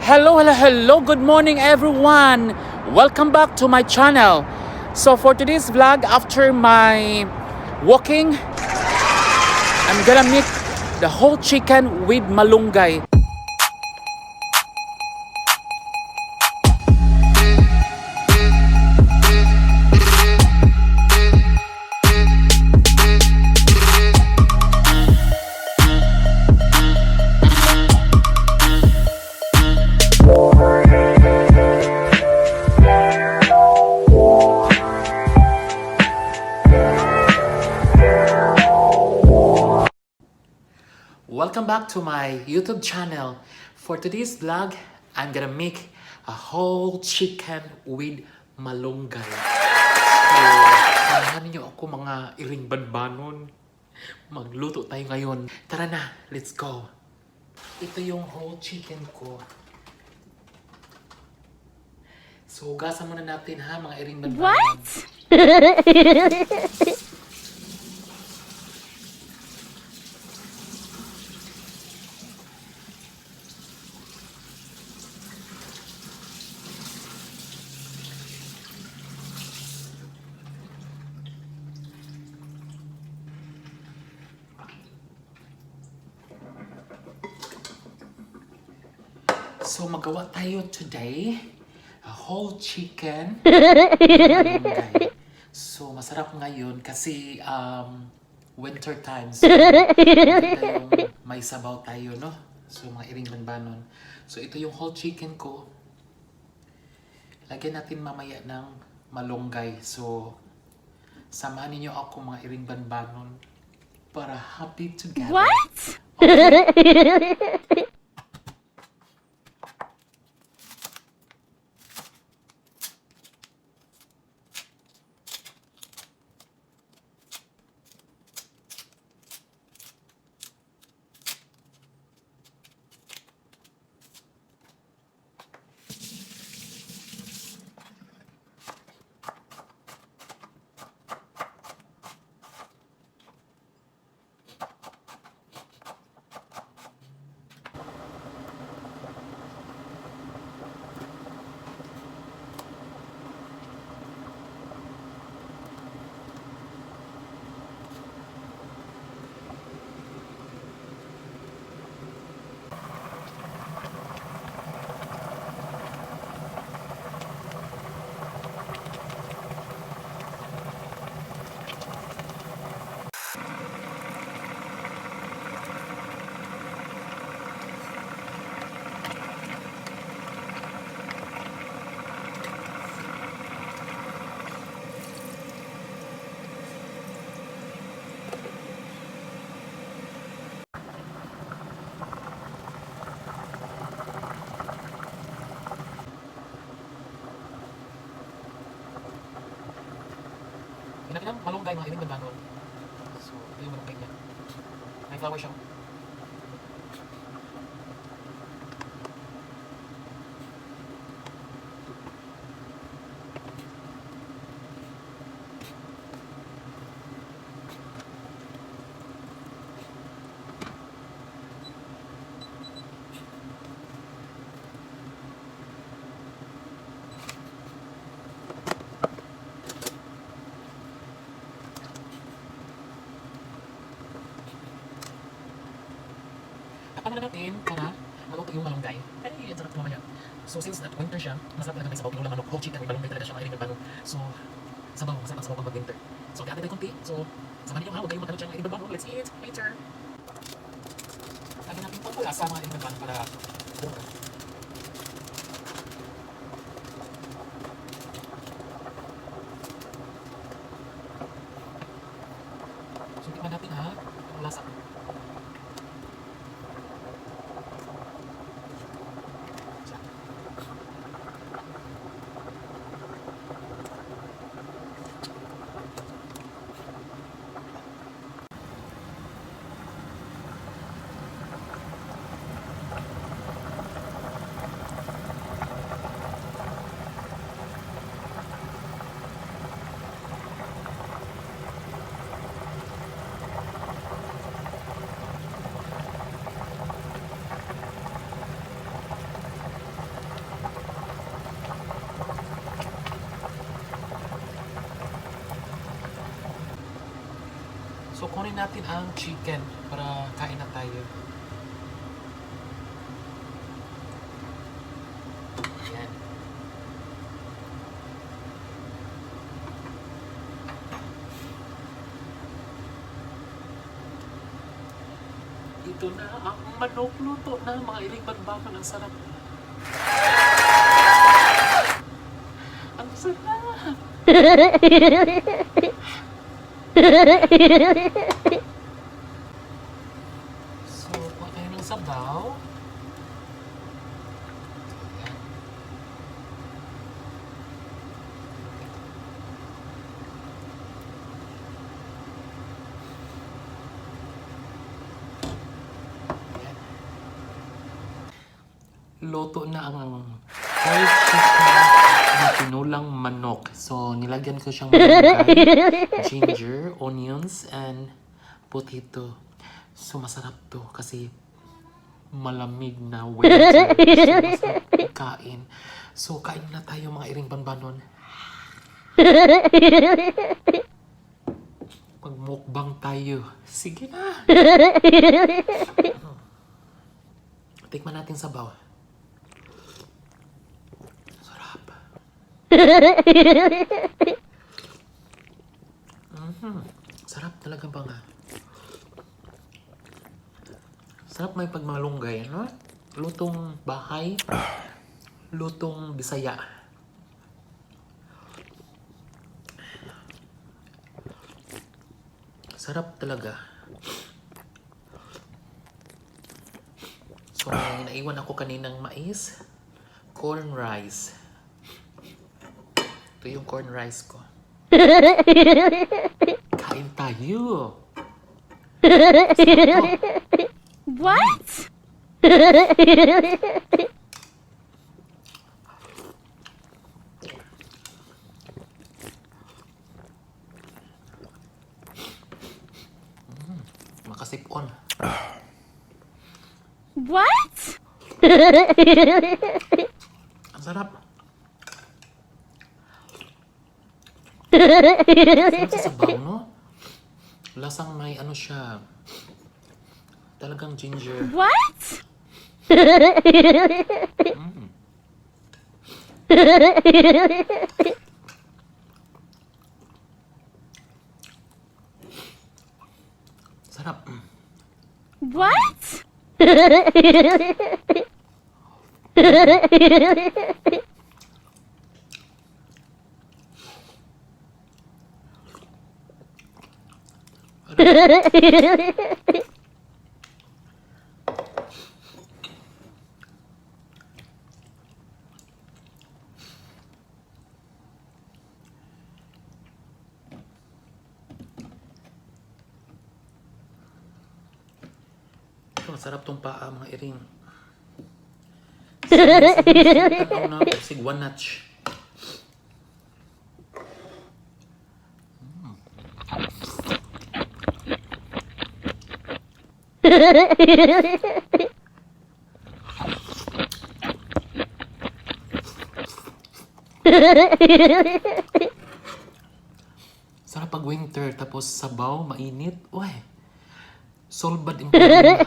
Hello, good morning everyone. Welcome back to my channel. So for today's vlog, after my walking, I'm gonna make the whole chicken with malunggay. Welcome back to my YouTube channel. For today's vlog, I'm gonna make a whole chicken with malunggay. So, samahan niyo ako mga iring banbanon. Magluto tayo ngayon. Tara na, let's go. Ito yung whole chicken ko. So, hugasan muna natin ha, mga iring banbanon. What? So, magawa tayo today a whole chicken malunggay. So, masarap ngayon kasi winter time. So, may sabaw tayo, no? So, mga iring banbanon. So, ito yung whole chicken ko. Lagyan natin mamaya ng malunggay. So, samahan niyo ako mga iring banbanon para happy together. What? Okay? Pinagin ng malunggay mga iring banbanon. So, ito yung malunggay niya. May flower siya. Tapan na natin para maluto yung malunggay. Ay, ang sarap naman yan. So, since that winter siya, masarap talaga may sabaw. Pinulang manok, whole chicken, may malunggay talaga siya, mga iring banbanon. So, sabaw, masarap ang sabaw pag winter. So, kaya tayo konti. So, samahan niyo ha, huwag kayong magkano dyan mga iring banbanon. Let's eat later. Lagyan natin itong pula sa mga iring banbanon para bunga. So, tingnan natin ha, ang lasa. kunin natin ang chicken para kain na tayo. Ayan. Ito na ang manok, luto na, mga iling banbakan, ang sarap. Ang sarap! So, kuha tayo ng sabaw. Ayan. Ayan. Luto na ang fried chicken na tinulang manok. So, nilagyan ko siyang malunggay, ginger, onions, and potato. So, masarap to kasi malamig na winter. So, masarap kain. So, kain na tayo mga iring banbanon. Magmukbang tayo. Sige na. Tikman natin sabaw. Sarap. Sarap talaga ba nga? Sarap may pagmalunggay, no? Lutong bahay, lutong Bisaya. Sarap talaga. So, may naiwan ako kaninang mais, corn rice. Ito yung corn rice ko. Kain tayo. What? Makasipon. What? Ang sarap. Sarap sa sabaw, no? Lasang may ano siya. Talagang ginger. What? Sarap. What? Masarap tong paa, mga iring. Tanaw na sigwanach. Sarap pag winter, tapos sabaw, mainit. Uy, solbad yung problema.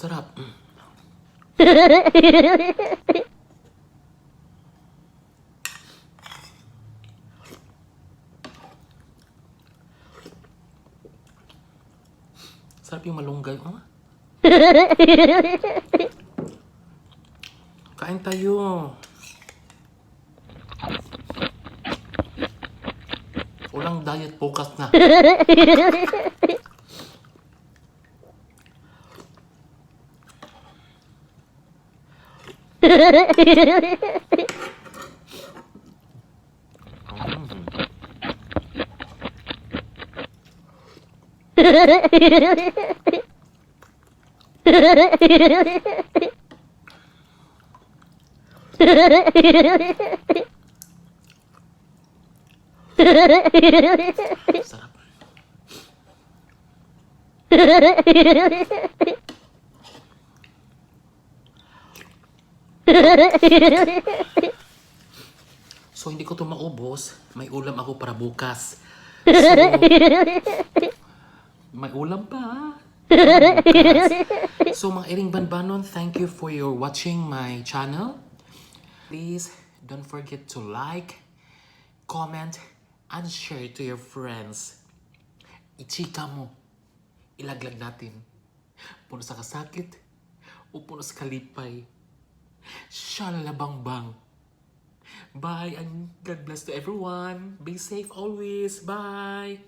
Sarap. Sarap yung malunggay. Oh. Kain tayo. Walang diet, focus na. Sarap. So, hindi ko to maubos. May ulam ako para bukas. So, may ulam pa. Bukas. So, mga Iring Banbanon, thank you for your watching my channel. Please, don't forget to like, comment, and share to your friends. Ichika mo. Ilaglag natin. Puno sa kasakit o puno sa kalipay. Shalalabangbang. Bye and God bless to everyone. Be safe always. Bye.